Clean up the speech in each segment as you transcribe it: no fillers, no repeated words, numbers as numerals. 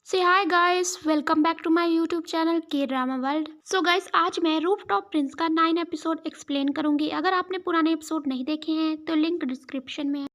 से hi guys, welcome back to my YouTube channel K drama world. So guys, आज मैं rooftop Prince का 9 episode explain करूंगी। अगर आपने पुराने एपिसोड नहीं देखे हैं तो लिंक डिस्क्रिप्शन में है।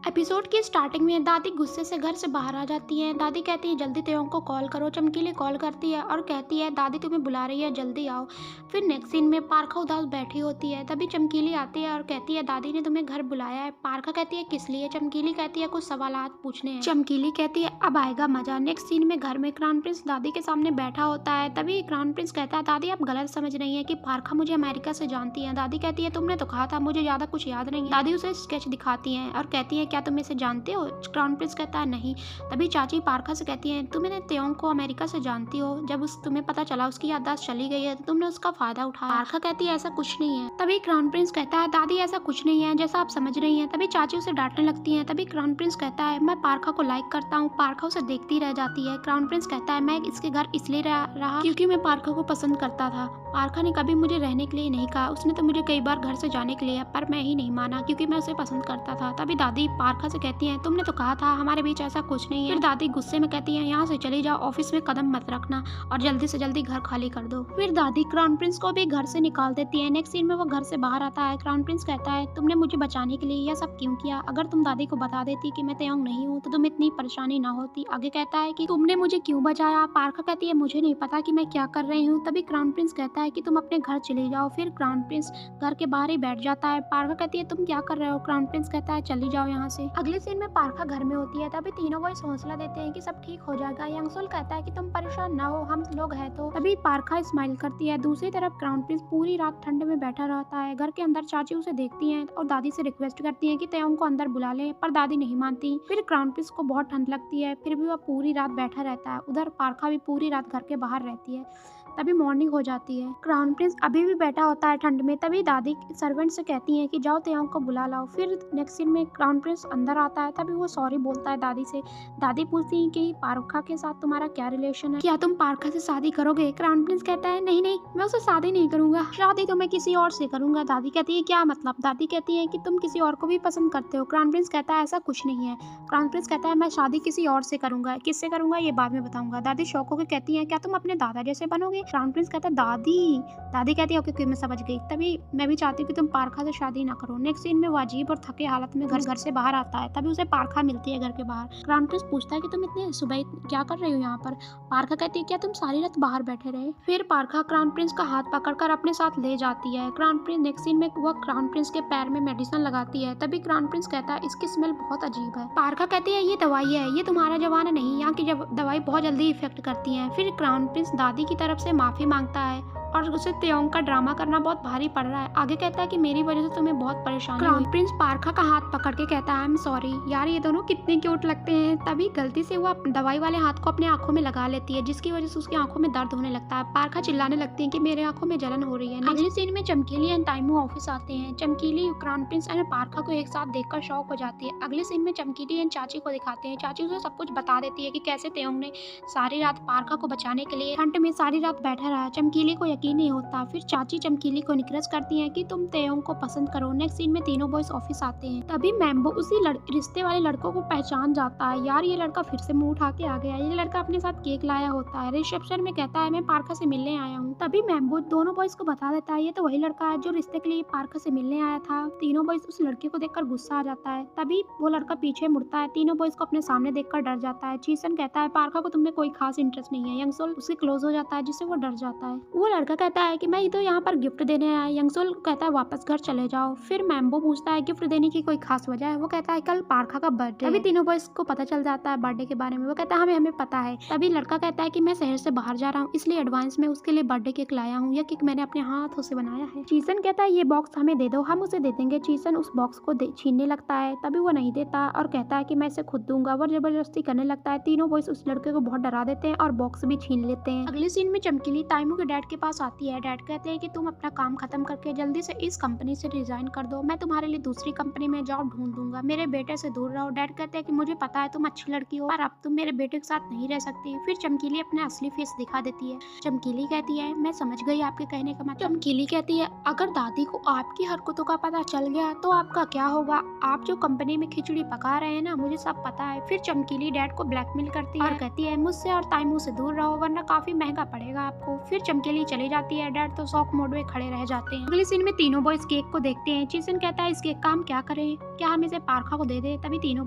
एपिसोड की स्टार्टिंग में दादी गुस्से से घर से बाहर आ जाती हैं। दादी कहती है जल्दी तेयोंग को कॉल करो। चमकीली कॉल करती है और कहती है दादी तुम्हें बुला रही है, जल्दी आओ। फिर नेक्स्ट सीन में पारखा उदास बैठी होती है। तभी चमकीली आती है और कहती है दादी ने तुम्हें घर बुलाया है। पारखा कहती है किस लिए? चमकीली कहती है कुछ सवालात पूछने हैं। चमकीली कहती है अब आएगा मजा। नेक्स्ट सीन में घर में क्राउन प्रिंस दादी के सामने बैठा होता है। तभी क्राउन प्रिंस कहता है दादी आप गलत समझ रही है कि पारखा मुझे अमेरिका से जानती है। दादी कहती है तुमने तो कहा था, मुझे ज्यादा कुछ याद नहीं है। दादी उसे स्केच दिखाती है और कहती है क्या तुम इसे जानते हो? क्राउन प्रिंस कहता है नहीं। तभी चाची पारखा से कहती है तुमने तेयोंग को अमेरिका से जानती हो, जब तुम्हें पता चला उसकी याददाश्त चली गई है तो तुमने उसका फायदा उठाया। पारखा कहती है ऐसा कुछ नहीं है। तभी क्राउन प्रिंस कहता है दादी ऐसा कुछ नहीं है जैसा आप समझ रही हैं। तभी चाची उसे डांटने लगती है। तभी क्राउन प्रिंस कहता है मैं पारखा को लाइक करता हूँ। पारखा उसे देखती रह जाती है। क्राउन प्रिंस कहता है मैं इसके घर इसलिए रहा क्योंकि मैं पारखा को पसंद करता था। पारखा ने कभी मुझे रहने के लिए नहीं कहा, उसने तो मुझे कई बार घर से जाने के लिए, पर मैं ही नहीं माना क्योंकि मैं उसे पसंद करता था। तभी दादी पारखा से कहती है तुमने तो कहा था हमारे बीच ऐसा कुछ नहीं है। फिर दादी गुस्से में कहती है यहाँ से चली जाओ, ऑफिस में कदम मत रखना और जल्दी से जल्दी घर खाली कर दो। फिर दादी क्राउन प्रिंस को भी घर से निकाल देती है। नेक्स्ट सीन में वो घर से बाहर आता है। क्राउन प्रिंस कहता है तुमने मुझे बचाने के लिए यह सब क्यों किया? अगर तुम दादी को बता देती कि मैं तेयोंग नहीं हूँ तो तुम इतनी परेशानी ना होती। आगे कहता है कि तुमने मुझे क्यों बचाया? पारखा कहती है मुझे नहीं पता कि मैं क्या कर रही हूँ। तभी क्राउन प्रिंस कहता है कि तुम अपने घर चले जाओ। फिर क्राउन प्रिंस घर के बाहर ही बैठ जाता है। पारखा कहती है तुम क्या कर रहे हो? क्राउन प्रिंस कहता है चली जाओ यहाँ से। अगले सीन में पारखा घर में होती है। तभी तीनों बॉयज हौसला देते हैं कि सब ठीक हो जाएगा। यंगसुल कहता है कि तुम परेशान ना हो, हम लोग हैं तो। तभी पारखा स्माइल करती है। दूसरी तरफ क्राउन प्रिंस पूरी रात ठंड में बैठा रहता है। घर के अंदर चाची उसे देखती हैं और दादी से रिक्वेस्ट करती हैं कि तेयोंग को अंदर बुला ले, पर दादी नहीं मानती। फिर क्राउन प्रिंस को बहुत ठंड लगती है, फिर भी वह पूरी रात बैठा रहता है। उधर पारखा भी पूरी रात घर के बाहर रहती है। तभी मॉर्निंग हो जाती है। क्राउन प्रिंस अभी भी बैठा होता है ठंड में। तभी दादी सर्वेंट से कहती है कि जाओ तेयोंग को बुला लाओ। फिर नेक्स्ट सीन में क्राउन प्रिंस अंदर आता है। तभी वो सॉरी बोलता है दादी से। दादी पूछती है कि पारखा के साथ तुम्हारा क्या रिलेशन है, क्या तुम पारखा से शादी करोगे? क्राउन प्रिंस कहता है नहीं नहीं, मैं उससे शादी नहीं करूंगा, शादी तो मैं किसी और से करूंगा। दादी कहती है क्या मतलब? दादी कहती है कि तुम किसी और को भी पसंद करते हो। क्राउन प्रिंस कहता है ऐसा कुछ नहीं है। क्राउन प्रिंस कहता है मैं शादी किसी और से करूंगा, किससे करूंगा ये बाद में बताऊंगा। दादी शौक होकर कहती है क्या तुम अपने दादा जैसे बनोगे? क्राउन प्रिंस कहता है दादी। दादी कहती है ओके मैं समझ गई। तभी मैं भी चाहती हूँ कि तुम पारखा से शादी ना करो। नेक्स्ट सीन में वो अजीब और थके हालत में घर से बाहर आता है। तभी उसे पारखा मिलती है घर के बाहर। क्राउन प्रिंस पूछता है कि तुम इतने सुबह क्या कर रही हो यहाँ पर? पारखा कहती है क्या तुम सारी रात बाहर बैठे रहे? फिर पारखा क्राउन प्रिंस का हाथ पकड़कर अपने साथ ले जाती है। क्राउन प्रिंस नेक्स्ट सीन में वह क्राउन प्रिंस के पैर में मेडिसिन लगाती है। तभी क्राउन प्रिंस कहता है इसकी स्मेल बहुत अजीब है। पारखा कहती है ये दवाई है, ये तुम्हारा जवाना नहीं, यहाँ की दवाई बहुत जल्दी इफेक्ट करती है। फिर क्राउन प्रिंस दादी की तरफ से माफी मांगता है और उसे तेयोंग का ड्रामा करना बहुत भारी पड़ रहा है। आगे कहता है कि मेरी वजह से तुम्हें बहुत परेशानी हुई। क्राउन प्रिंस पारखा का हाथ पकड़ के कहता है आई एम सॉरी। यार ये दोनों कितने क्यूट लगते हैं। तभी गलती से वो दवाई वाले हाथ को अपने आंखों में लगा लेती है, जिसकी वजह से उसकी आंखों में दर्द होने लगता है। पारखा चिल्लाने लगती है कि मेरे आंखों में जलन हो रही है। अगले सीन में चमकीली एंड टाइमू ऑफिस आते हैं। चमकीली क्राउन प्रिंस एंड पारखा को एक साथ देखकर शॉक हो जाती है। अगले सीन में चमकीली एंड चाची को दिखाते हैं। चाची उसे सब कुछ बता देती है कि कैसे तेयोंग ने सारी रात पारखा को बचाने के लिए ठंड में सारी रात बैठा रहा। चमकीली को यकीन नहीं होता। फिर चाची चमकीली को निकरस करती है कि तुम तेयोंग को पसंद करो। नेक्स्ट सीन में तीनों बॉयज ऑफिस आते हैं। तभी मैम्बो उसी रिश्ते वाले लड़कों को पहचान जाता है। यार ये लड़का फिर से मुंह उठा के आ गया। ये लड़का अपने साथ केक लाया होता है। रिसेप्शन में कहता है मैं पारखा से मिलने आया हूँ। तभी मैम्बो दोनों बॉयज को बता देता है ये तो वही लड़का है जो रिश्ते के लिए पारखा से मिलने आया था। तीनों बॉयज उस लड़के को देखकर गुस्सा आ जाता है। तभी वो लड़का पीछे मुड़ता है। तीनों बॉयज को अपने सामने देखकर डर जाता है। चीसन कहता है पारखा को तुमने कोई खास इंटरेस्ट नहीं है। यंगसोल उससे क्लोज हो जाता है जिससे वो डर जाता है। वो लड़का कहता है कि मैं तो यहाँ पर गिफ्ट देने आया। यंगसोल कहता है वापस घर चले जाओ। फिर मैम्बो पूछता है गिफ्ट देने की कोई खास वजह है? वो कहता है कल पारखा का बर्थडे। तभी तीनों बॉयज को पता चल जाता है बर्थडे के बारे में। वो कहता है हमें पता है। तभी लड़का कहता है कि मैं शहर से बाहर जा रहा हूँ, इसलिए एडवांस में उसके लिए बर्थडे केक लाया हूँ। यह केक मैंने अपने हाथों से बनाया है। चीसन कहता है ये बॉक्स हमें दे दो, हम उसे दे देंगे। चीसन उस बॉक्स को छीनने लगता है। तभी वो नहीं देता और कहता है कि मैं इसे खुद दूंगा। वो जबरदस्ती करने लगता है। तीनों बॉयज उस लड़के को बहुत डरा देते हैं और बॉक्स भी छीन लेते हैं। अगले सीन में चमकीली टाइमू के डैड के पास आती है। डैड कहते हैं कि तुम अपना काम खत्म करके जल्दी से इस कंपनी से रिजाइन कर दो, मैं तुम्हारे लिए दूसरी कंपनी में जॉब ढूंढ दूंगा, मेरे बेटे से दूर रहो। डैड कहते हैं कि मुझे पता है तुम अच्छी लड़की हो, पर अब तुम मेरे बेटे के साथ नहीं रह सकती। फिर चमकीली अपना असली फेस दिखा देती है। चमकीली कहती है मैं समझ गई आपके कहने का मतलब। चमकीली कहती है अगर दादी को आपकी हरकतों का पता चल गया तो आपका क्या होगा, आप जो कंपनी में खिचड़ी पका रहे हैं ना, मुझे सब पता है। फिर चमकीली डैड को ब्लैकमेल करती है और कहती है मुझसे और ताइमू से दूर रहो वरना काफी महंगा पड़ेगा आपको। फिर चमकीली चली जाती है। डैड तो शॉक मोड में खड़े रह जाते हैं। अगले सीन में तीनों बॉयज केक को देखते हैं। चीसन कहता है इस केक का हम क्या करें, क्या हम इसे पारखा को दे दे। तभी तीनों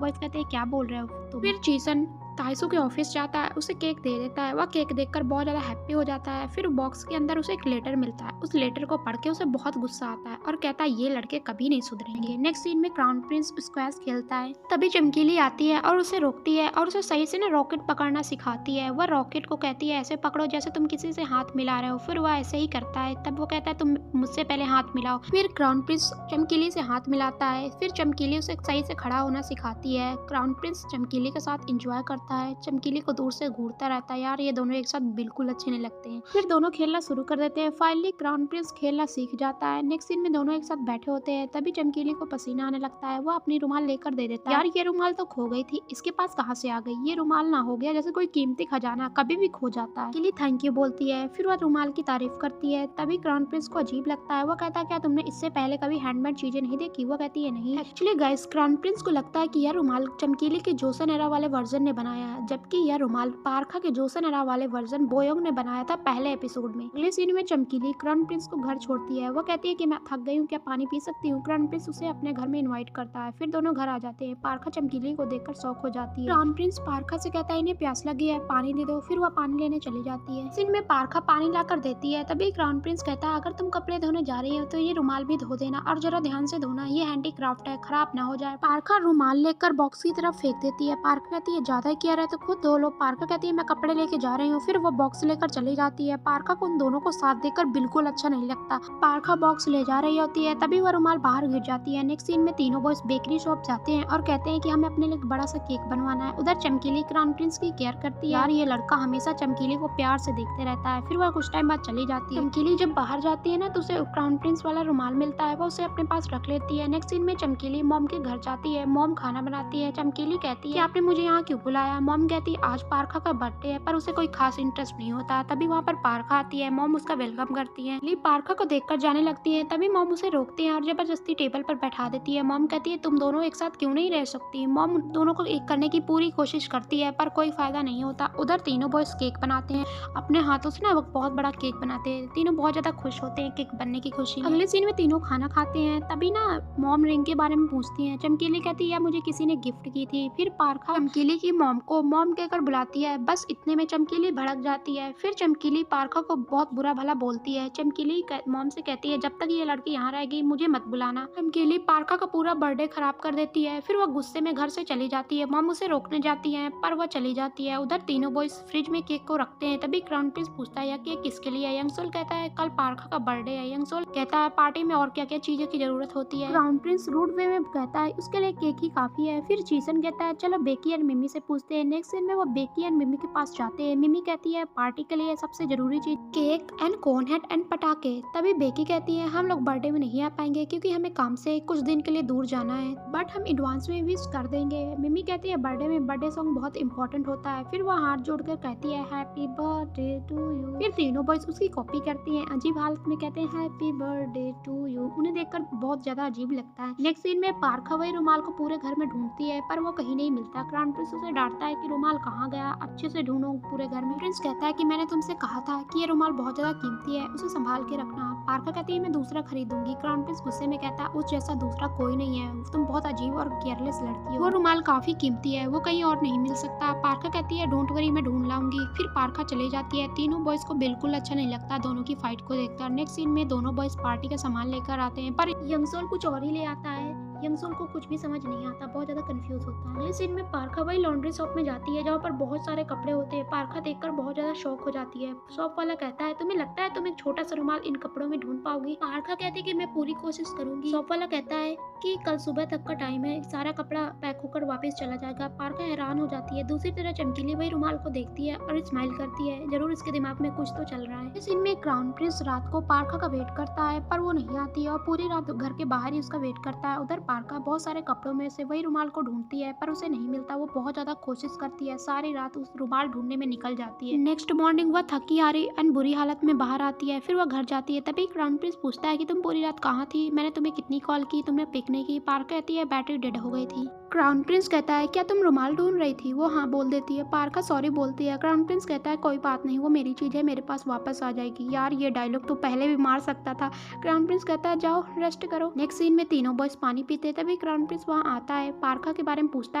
बॉयज कहते हैं क्या बोल रहे हो तुम। फिर चीसन ताइसू के ऑफिस जाता है, उसे केक दे देता है। वह केक देखकर बहुत ज्यादा हैप्पी हो जाता है। फिर बॉक्स के अंदर उसे एक लेटर मिलता है। उस लेटर को पढ़ के उसे बहुत गुस्सा आता है और कहता है ये लड़के कभी नहीं सुधरेंगे। नेक्स्ट सीन में क्राउन प्रिंस स्क्वैश खेलता है। तभी चमकीली आती है और उसे रोकती है और उसे सही से ना रॉकेट पकड़ना सिखाती है। वह रॉकेट को कहती है ऐसे पकड़ो जैसे तुम किसी से हाथ मिला रहे हो। फिर वह ऐसे ही करता है। तब वो कहता है तुम मुझसे पहले हाथ मिलाओ। फिर क्राउन प्रिंस चमकीली से हाथ मिलाता है। फिर चमकीली उसे सही से खड़ा होना सिखाती है। क्राउन प्रिंस चमकीली के साथ इंजॉय करता है। चमकीली को दूर से घूरता रहता है। यार ये दोनों एक साथ बिल्कुल अच्छे नहीं लगते हैं। फिर दोनों खेलना शुरू कर देते हैं। फाइनली क्राउन प्रिंस खेलना सीख जाता है। नेक्स्ट सीन में दोनों एक साथ बैठे होते हैं। तभी चमकीली को पसीना आने लगता है। वो अपनी रुमाल लेकर दे देता है। यार ये रुमाल तो खो गई थी, इसके पास कहाँ से आ गई। ये रुमाल ना हो गया जैसे कोई कीमती खजाना, कभी भी खो जाता है। चमकीली थैंक यू बोलती है। फिर वह रुमाल की तारीफ करती है। तभी क्राउन प्रिंस को अजीब लगता है। वो कहता है क्या तुमने इससे पहले कभी हैंडमेड चीजें नहीं देखी। वो कहती है नहीं। एक्चुअली गाइस क्राउन प्रिंस को लगता है कि यह रुमाल चमकीली के जोसन एरा वाले वर्जन ने बनाया है, जबकि यह रुमाल पारखा के जोसन एरा वाले वर्जन बोयोंग ने बनाया था पहले एपिसोड में। अगले सीन में चमकीली क्राउन प्रिंस को घर छोड़ती है। वो कहती है कि मैं थक गई हूँ, क्या पानी पी सकती हूँ। क्राउन प्रिंस उसे अपने घर में इनवाइट करता है। फिर दोनों घर आ जाते हैं। पारखा चमकीली को देखकर शॉक हो जाती है। क्राउन प्रिंस पारखा से कहता है इन्हें प्यास लगी है, पानी दे दो। फिर वह पानी लेने चली जाती है। सीन में पारखा पानी लाकर देती है। तभी क्राउन प्रिंस कहता है अगर तुम कपड़े धोने जा रही हो तो ये रुमाल भी धो देना और जरा ध्यान से धोना, ये हैंडीक्राफ्ट है, खराब ना हो जाए। पारखा रुमाल लेकर बॉक्स की तरफ फेंक देती है। पारखा कहती है ज्यादा ही किया रहे तो खुद धो लो। पारखा कहती है मैं कपड़े लेके जा रही हूँ। फिर वो बॉक्स लेकर चली जाती है। पारखा को उन दोनों को साथ देकर बिल्कुल अच्छा नहीं लगता। पारखा बॉक्स ले जा रही होती है। तभी वह रुमाल बाहर गिर जाती है। नेक्स्ट सीन में तीनों बॉयज बेकरी शॉप जाते हैं और कहते हैं कि हमें अपने लिए एक बड़ा सा केक बनवाना है। उधर चमकीली क्राउन प्रिंस की केयर करती है। यार ये लड़का हमेशा चमकीली को प्यार से देखते रहता है। फिर वह कुछ टाइम बाद चली जाती है। चमकीली जब बाहर जाती है ना तो उसे क्राउन प्रिंस वाला रुमाल मिलता है। वो उसे अपने पास रख लेती है। नेक्स्ट सीन में चमकीली मॉम के घर जाती है। मॉम खाना बनाती है। चमकीली कहती है कि आपने मुझे यहाँ क्यों बुलाया। मॉम कहती है आज पारखा का बर्थडे है, पर उसे कोई खास इंटरेस्ट नहीं होता। तभी वहाँ पर पारखा आती है। मॉम उसका वेलकम करती है। ली पारखा को देखकर जाने लगती है। तभी मॉम उसे रोकती है और जबरदस्ती टेबल पर बैठा देती है। मॉम कहती है तुम दोनों एक साथ क्यों नहीं रह सकती। मॉम दोनों को एक करने की पूरी कोशिश करती है पर कोई फायदा नहीं होता। उधर तीनों बॉयज केक बनाते हैं। अपने हाथों से ना वो बहुत बड़ा केक बनाते हैं। तीनों बहुत ज्यादा खुश होते हैं केक बनने की खुशी में। अगले सीन में तीनों खाना खाते हैं। तभी ना मॉम रिंग के बारे में पूछती है। चमकीली कहती है मुझे किसी ने गिफ्ट की थी। फिर पारखा चमकीली की मॉम को मॉम कहकर बुलाती है। बस इतने में चमकीली भड़क जाती है। फिर चमकीली पारखा को बहुत बुरा भला बोलती है। चमकीली मॉम से कहती है जब तक ये लड़की यहाँ रहेगी मुझे मत बुलाना। चमकीली पारखा का पूरा बर्थडे खराब कर देती है। फिर वह गुस्से में घर से चली जाती है। मॉम उसे रोकने जाती है पर वह चली जाती है। उधर तीनों बॉयज फ्रिज में केक को रखते हैं। तभी क्राउन प्रिंस पूछता है केक किसके लिए है। यंगसोल कहता है कल पारखा का बर्थडे है। यंगसोल कहता है पार्टी में और क्या क्या चीजों की जरूरत होती है। क्राउन प्रिंस रूड वे में कहता है उसके लिए केक ही काफी है। फिर चीसन कहता है चलो बेकी एंड मिमी से पूछते हैं। नेक्स्ट सीन में वो बेकी एंड मिमी के पास जाते हैं। मिमी कहती है पार्टी के लिए सबसे जरूरी cheese cake and cone head and पटाखे। तभी बेकी कहती है हम लोग बर्थडे में नहीं आ पाएंगे क्योंकि हमें काम से कुछ दिन के लिए दूर जाना है, बट हम एडवांस में विश कर देंगे। मिमी कहती है बर्थडे में बर्थडे सॉन्ग बहुत इंपॉर्टेंट होता है। फिर वह हाथ जोड़कर कहती है हैप्पी बर्थडे टू यू। फिर तीनों बॉयज उसकी कॉपी करती हैं। अजीब हालत में कहते हैं हैप्पी बर्थडे टू यू। उन्हें देखकर बहुत ज्यादा अजीब लगता है। नेक्स्ट सीन में पारखा वही रुमाल को पूरे घर में ढूंढती है पर वो कहीं नहीं मिलता। क्राउन प्रिंस उसे डांटता है कि रुमाल कहाँ गया, अच्छे से ढूंढो पूरे घर में। प्रिंस कहता है कि मैंने तुमसे कहा था कि ये रुमाल बहुत ज्यादा कीमती है, उसे संभाल के रखना। पारखा कहती है मैं दूसरा खरीदूंगी। क्राउन प्रिंस गुस्से में कहता है उस जैसा दूसरा कोई नहीं है, तुम बहुत अजीब और केयरलेस लड़की हो। वो रुमाल काफी कीमती है, वो कहीं और नहीं मिल सकता। पारखा कहती है डोंट वरी मैं ढूंढ लाऊंगी। फिर पारखा चली जाती है। तीनों बॉयज को बिल्कुल अच्छा नहीं लगता दोनों की फाइट को देखकर। नेक्स्ट सीन में दोनों बॉयज पार्टी का सामान लेकर आते हैं पर यंगसोल कुछ और ही ले आता है। यंगसुल को कुछ भी समझ नहीं आता, बहुत ज़्यादा कंफ्यूज होता है। अगले सीन में पारखा वही लॉन्ड्री शॉप में जाती है जहाँ पर बहुत सारे कपड़े होते हैं। पारखा देखकर बहुत ज़्यादा शॉक हो जाती है। शॉप वाला कहता है तुम्हें लगता है तुम एक छोटा सा रुमाल इन कपड़ों में ढूंढ पाओगी? पारखा कहती है कि मैं पूरी कोशिश करूंगी। शॉप वाला कहता है कि कल सुबह तक का टाइम है, सारा कपड़ा पैक होकर वापस चला जाएगा। पारखा हैरान हो जाती है। दूसरी तरफ चमकीली वही रुमाल को देखती है और स्माइल करती है, जरूर इसके दिमाग में कुछ तो चल रहा है। इस सीन में क्राउन प्रिंस रात को पारखा का वेट करता है पर वो नहीं आती है और पूरी रात घर के बाहर ही उसका वेट करता है। उधर पारखा बहुत सारे कपड़ों में से वही रुमाल को ढूंढती है पर उसे नहीं मिलता। वो बहुत ज्यादा कोशिश करती है, सारी रात उस रुमाल ढूंढने में निकल जाती है। नेक्स्ट मॉर्निंग वह थकी हारी एंड बुरी हालत में बाहर आती है। फिर वह घर जाती है। तभी क्राउन प्रिंस पूछता है कि तुम पूरी रात कहाँ थी? मैंने तुम्हें कितनी कॉल की, तुमने पिक नहीं की। पारखा कहती है बैटरी डेड हो गई थी। क्राउन प्रिंस कहता है क्या तुम रुमाल ढूंढ रही थी? वो हाँ बोल देती है। पारखा सॉरी बोलती है। क्राउन प्रिंस कहता है कोई बात नहीं, वो मेरी चीज है, मेरे पास वापस आ जाएगी। यार ये डायलॉग तो पहले भी मार सकता था। क्राउन प्रिंस कहता है जाओ रेस्ट करो। नेक्स्ट सीन में तीनों बॉयज पानी पीते हैं। तभी क्राउन प्रिंस वहाँ आता है, पारखा के बारे में पूछता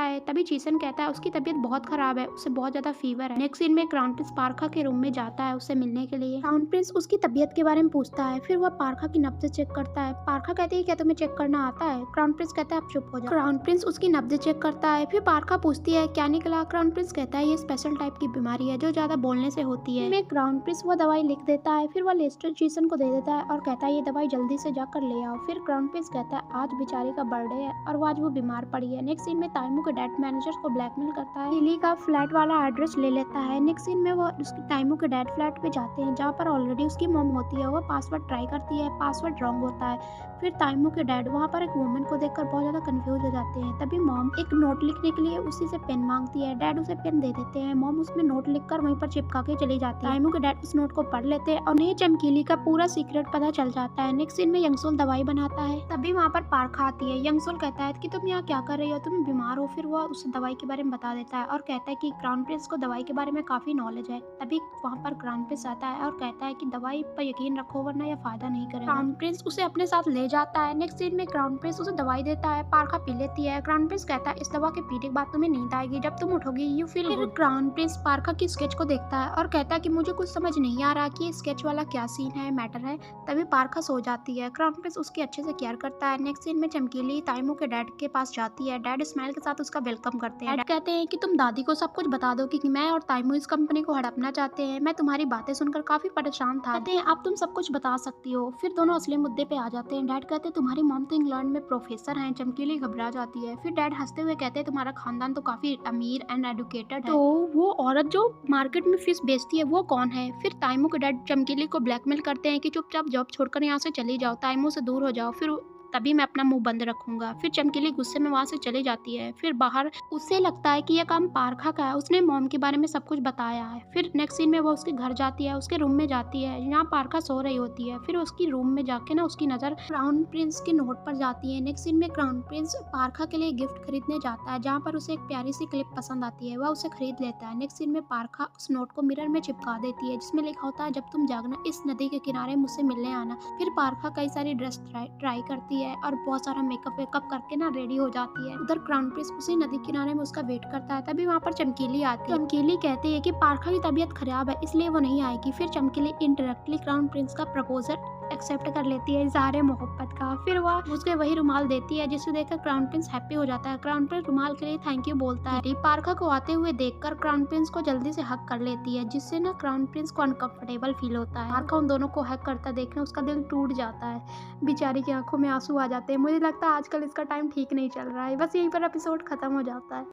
है। तभी चीसन कहता है उसकी तबीयत बहुत खराब है, उसे बहुत ज्यादा फीवर है। नेक्स्ट सीन में क्राउन प्रिंस पारखा के रूम में जाता है उससे मिलने के लिए। क्राउन प्रिंस उसकी तबीयत के बारे में पूछता है। फिर वह पारखा की नब्ज चेक करता है। पारखा कहती है क्या तुम्हें चेक करना आता है? क्राउन प्रिंस कहता है आप चुप हो जाओ। क्राउन प्रिंस उसकी नब्ज चेक करता है। फिर पारखा पूछती है क्या निकला? क्राउन प्रिंस कहता है ये स्पेशल टाइप की बीमारी है जो ज्यादा बोलने से होती है। क्राउन प्रिंस वो दवाई लिख देता है। फिर वह लेस्टर चीसन को दे देता है और कहता है ये दवाई जल्दी से जाकर ले आओ। फिर क्राउन प्रिंस कहता है आज बेचारी का बर्थडे है और वो आज वो बीमार पड़ी है। नेक्स्ट सीन में ताइमू के डैड मैनेजर को ब्लैकमेल करता है, लिली का फ्लैट वाला एड्रेस ले लेता है। नेक्स्ट सीन में वो ताइमू के डैड फ्लैट पे जाते हैं जहाँ पर ऑलरेडी उसकी मॉम होती है। वो पासवर्ड ट्राई करती है, पासवर्ड रॉन्ग होता है। फिर ताइमू के डैड वहाँ पर एक वुमन को देखकर बहुत ज्यादा कंफ्यूज हो जाते हैं। तभी मॉम एक नोट लिखने के लिए उसी से पेन मांगती है। डैड उसे पेन दे देते हैं। मॉम उसमें नोट लिखकर वहीं पर चिपका के चली जाती है। ताइमू के डैड उस नोट को पढ़ लेते हैं और उन्हें चमकीली का पूरा सीक्रेट पता चल जाता है। नेक्स्ट सीन में यंगसुल दवाई बनाता है। तभी वहाँ पर पारखा आती है। यंगसुल कहता है कि तुम यहाँ क्या कर रही हो, तुम बीमार हो। फिर वो उस दवाई के बारे में बता देता है और कहता है कि क्राउन प्रिंस को दवाई के बारे में काफी नॉलेज है। तभी वहाँ पर क्राउन प्रिंस आता है और कहता है कि दवाई पर यकीन रखो वरना यह फायदा नहीं करेगा। क्राउन प्रिंस उसे अपने साथ ले जाता है। नेक्स्ट सीन में क्राउन प्रिंस उसे दवाई देता है। पारखा पी लेती है। क्राउन प्रिंस कहता है इस दवा के पीने के बाद तुम्हें नींद आएगी, जब तुम उठोगी you feel good. Crown prince पारखा की स्केच को देखता है और कहता है कि मुझे कुछ समझ नहीं आ रहा कि स्केच वाला क्या सीन है, मैटर है। तभी पारखा सो जाती है। क्राउन प्रिंस उसकी अच्छे से केयर करता है। नेक्स्ट सीन में चमकीली ताइमू के डैड के पास जाती है। डैड स्माइल के साथ उसका वेलकम करते हैं। डैड कहते हैं कि तुम दादी को सब कुछ बता दो कि मैं और ताइमू इस कंपनी को हड़पना चाहते हैं। मैं तुम्हारी बातें सुनकर काफी परेशान था। कहते हैं अब तुम सब कुछ बता सकती हो। फिर दोनों असली मुद्दे पे आ जाते हैं। डैड कहते हैं तुम्हारी मॉम तो इंग्लैंड में प्रोफेसर हैं। चमकीली घबरा जाती है। फिर डैड हंसते हुए कहते हैं तुम्हारा खानदान तो काफी अमीर एंड एडुकेटेड है, तो वो औरत जो मार्केट में फिश बेचती है वो कौन है? फिर ताइमू के डैड चमकीली को ब्लैकमेल करते हैं कि चुपचाप जॉब छोड़कर यहाँ से चली जाओ, ताइमू से दूर हो जाओ, फिर तभी मैं अपना मुंह बंद रखूंगा। फिर चमकीली गुस्से में वहां से चली जाती है। फिर बाहर उसे लगता है कि यह काम पारखा का है, उसने मॉम के बारे में सब कुछ बताया है। फिर नेक्स्ट सीन में वो उसके घर जाती है, उसके रूम में जाती है यहाँ पारखा सो रही होती है। फिर उसकी रूम में जाके ना उसकी नजर क्राउन प्रिंस के नोट पर जाती है। नेक्स्ट सीन में क्राउन प्रिंस पारखा के लिए गिफ्ट खरीदने जाता है जहाँ पर उसे एक प्यारी सी क्लिप पसंद आती है, वह उसे खरीद लेता है। नेक्स्ट सीन में पारखा उस नोट को मिरर में चिपका देती है जिसमें लिखा होता है जब तुम जागना इस नदी के किनारे मुझसे मिलने आना। फिर पारखा कई सारी ड्रेस ट्राई करती है और बहुत सारा मेकअप वेकअप करके ना रेडी हो जाती है। उधर क्राउन प्रिंस उसी नदी किनारे में उसका वेट करता है। तभी वहाँ पर चमकीली आती है। चमकीली कहती है कि पारखा की तबीयत खराब है इसलिए वो नहीं आएगी। फिर चमकीली इनडायरेक्टली क्राउन प्रिंस का प्रपोजल एक्सेप्ट कर लेती है इज़हार मोहब्बत का। फिर वह उसके वही रुमाल देती है जिसे देखकर क्राउन प्रिंस हैप्पी हो जाता है। क्राउन प्रिंस रुमाल के लिए थैंक यू बोलता है। पारखा को आते हुए देखकर क्राउन प्रिंस को जल्दी से हक कर लेती है जिससे ना क्राउन प्रिंस को अनकंफर्टेबल फील होता है। पारखा उन दोनों को हक करता देखकर उसका दिल टूट जाता है। बेचारी की आंखों में आंसू आ जाते हैं। मुझे लगता है आजकल इसका टाइम ठीक नहीं चल रहा है। बस यहीं पर एपिसोड खत्म हो जाता है।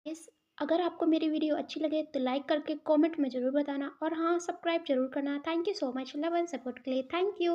इस अगर आपको मेरी वीडियो अच्छी लगे तो लाइक करके कमेंट में ज़रूर बताना और हाँ सब्सक्राइब जरूर करना। Thank you so much love and support के लिए। Thank you.